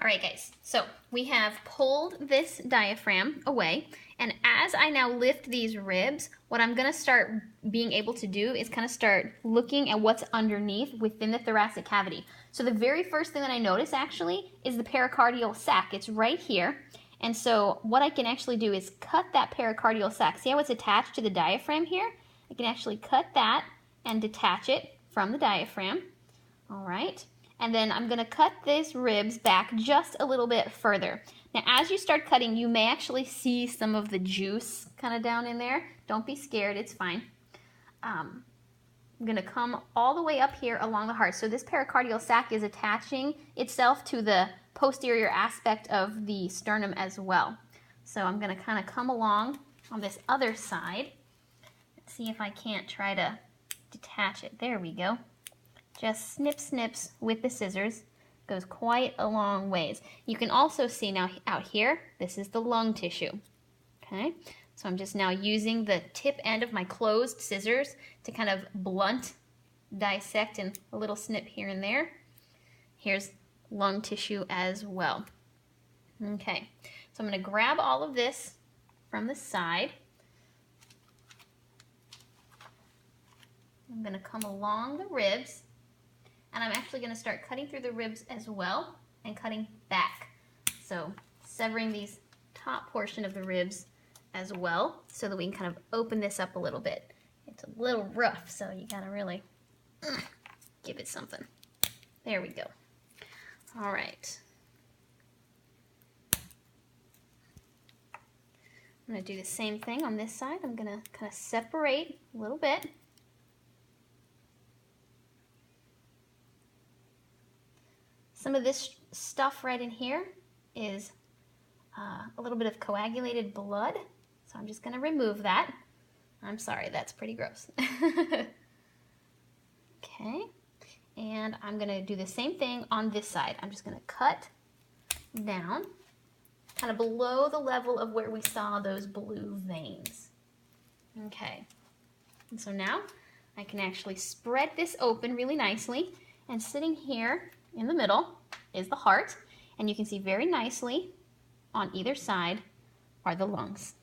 All right, guys, so we have pulled this diaphragm away, and as I now lift these ribs, what I'm gonna start being able to do is kind of start looking at what's underneath within the thoracic cavity. So the very first thing that I notice actually is the pericardial sac. It's right here. And so what I can actually do is cut that pericardial sac. See how it's attached to the diaphragm here? I can actually cut that and detach it from the diaphragm. All right. And then I'm going to cut these ribs back just a little bit further. Now, as you start cutting, you may actually see some of the juice kind of down in there. Don't be scared, it's fine. I'm going to come all the way up here along the heart. So this pericardial sac is attaching itself to the posterior aspect of the sternum as well. So I'm going to kind of come along on this other side. Let's see if I can't try to detach it. There we go. Just snips with the scissors. Goes quite a long ways. You can also see now out here, this is the lung tissue. Okay, so I'm just now using the tip end of my closed scissors to kind of blunt, dissect, and a little snip here and there. Here's lung tissue as well. Okay, so I'm going to grab all of this from the side. I'm going to come along the ribs. And I'm actually going to start cutting through the ribs as well and cutting back. So severing these top portion of the ribs as well so that we can kind of open this up a little bit. It's a little rough, so you got to really give it something. There we go. All right. I'm going to do the same thing on this side. I'm going to kind of separate a little bit. Some of this stuff right in here is a little bit of coagulated blood, so I'm just going to remove that. I'm sorry, that's pretty gross. Okay, and I'm going to do the same thing on this side. I'm just going to cut down, kind of below the level of where we saw those blue veins. Okay, and so now I can actually spread this open really nicely, and sitting here in the middle is the heart, and you can see very nicely on either side are the lungs.